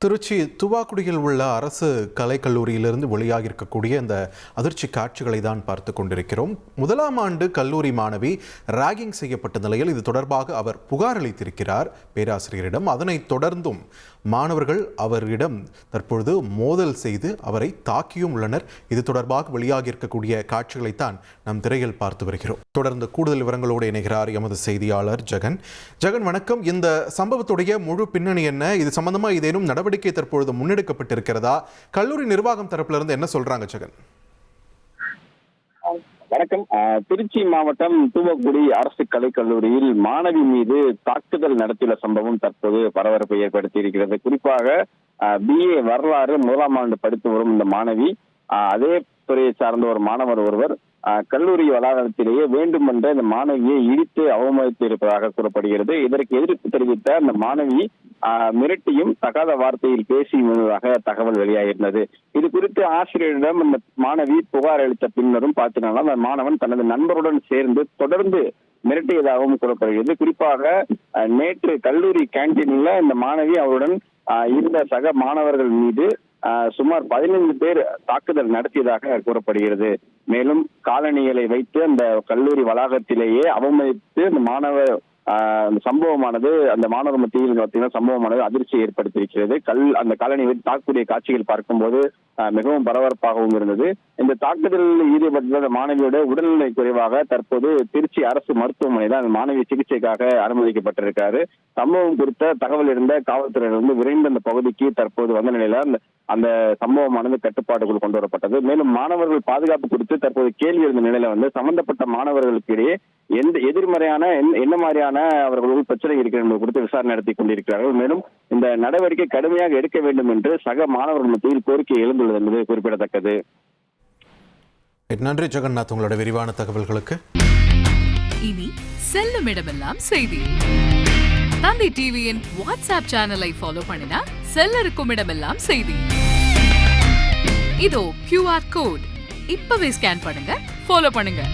திருச்சி துவாக்குடியில் உள்ள அரசு கலைக்கல்லூரியிலிருந்து வெளியாக இருக்கக்கூடிய இந்த அதிர்ச்சி காட்சிகளை தான் பார்த்து கொண்டிருக்கிறோம். முதலாம் ஆண்டு கல்லூரி மாணவி ராகிங் செய்யப்பட்ட நிலையில் இது தொடர்பாக அவர் புகார் அளித்திருக்கிறார் பேராசிரியரிடம். அதனைத் தொடர்ந்தும் மாணவர்கள் அவரிடம் தற்பொழுது மோதல் செய்து அவரை தாக்கியும் உள்ளனர். இது தொடர்பாக வெளியாக இருக்கக்கூடிய காட்சிகளைத்தான் நம் திரையில் பார்த்து வருகிறோம். தொடர்ந்து கூடுதல் விவரங்களோடு இணைகிறார் எமது செய்தியாளர் ஜெகன். ஜெகன், வணக்கம். இந்த சம்பவத்துடைய முழு பின்னணி என்ன? இது சம்பந்தமா ஏதேனும் நடவடிக்கை தற்பொழுது முன்னெடுக்கப்பட்டிருக்கிறதா? கல்லூரி நிர்வாகம் தரப்பிலிருந்து என்ன சொல்றாங்க ஜெகன்? வணக்கம். திருச்சி மாவட்டம் தூவக்குடி அரசு கலைக்கல்லூரியில் மாணவி மீது தாக்குதல் நடத்தியுள்ள சம்பவம் தற்போது பரபரப்பை ஏற்படுத்தி இருக்கிறது. குறிப்பாக BA வரலாறு முதலாம் ஆண்டு படித்து வரும் இந்த மாணவி அதே துறையை சார்ந்த ஒரு மாணவர் ஒருவர் கல்லூரி வளாகத்திலேயே வேண்டுமென்ற இந்த மாணவியை இடித்து அவமதித்து இருப்பதாக கூறப்படுகிறது. இதற்கு எதிர்ப்பு தெரிவித்த அந்த மாணவி மிரட்டியும் தகாத வார்த்தையில் பேசி முன்னதாக தகவல் வெளியாகியிருந்தது. இது குறித்து ஆசிரியரிடம் இந்த மாணவி புகார் அளித்த பின்னரும் பார்த்தீங்கன்னா அந்த மாணவன் தனது நண்பருடன் சேர்ந்து தொடர்ந்து மிரட்டியதாகவும் கூறப்படுகிறது. குறிப்பாக நேற்று கல்லூரி கேன்டீனில் இந்த மாணவி அவருடன் இருந்த சக மாணவர்கள் மீது சுமார் 15 பேர் தாக்குதல் நடத்தியதாக கூறப்படுகிறது. மேலும் காலணிகளை வைத்து அந்த கல்லூரி வளாகத்திலேயே அவமதித்து அந்த மாணவர் சம்பவமானது அந்த மாணவர் மத்தியில் பார்த்தீங்கன்னா சம்பவமானது அதிர்ச்சியை ஏற்படுத்தியிருக்கிறது. அந்த காலணியை வைத்து தாக்கக்கூடிய காட்சிகள் பார்க்கும்போது மிகவும் பரபரப்பாகவும் இருந்தது. இந்த தாக்குதலில் ஈடுபட்ட அந்த மாணவியோட உடல்நிலை குறைவாக தற்போது திருச்சி அரசு மருத்துவமனையில் அந்த மாணவி சிகிச்சைக்காக அனுமதிக்கப்பட்டிருக்காரு. சம்பவம் குறித்த தகவல் இருந்த காவல்துறையிலிருந்து விரைந்து அந்த பகுதிக்கு தற்போது வந்த நிலையில அந்த சம்பவமானது கட்டுப்பாட்டுக்குள் கொண்டு வரப்பட்டது. மேலும் மாணவர்கள் பாதுகாப்பு குறித்து தற்போது கேள்வி இருந்த நிலையில சம்பந்தப்பட்ட மாணவர்களுக்கு இடையே எதிர்மறையான என்ன மாதிரியான அவர்களுக்கு பிரச்சனை இருக்கிறது என்பது குறித்து விசாரணை நடத்தி கொண்டிருக்கிறார்கள். மேலும் இந்த நடவடிக்கை கடுமையாக எடுக்க வேண்டும் என்று சக மாணவர்கள் மத்தியில் கோரிக்கை எழுந்துள்ளது என்பது குறிப்பிடத்தக்கது. நன்றி ஜெகநாத், உங்களோட விரிவான தகவல்களுக்கு. இனி செல்லும் இடமெல்லாம் செய்தி. தந்தி டிவியின் வாட்ஸ்அப் சேனலை ஃபாலோ பண்ணினா செல்ல இருக்கும் இடமெல்லாம் செய்தி. இதோ QR கோட் இப்பவே ஸ்கேன் பண்ணுங்க, ஃபாலோ பண்ணுங்க.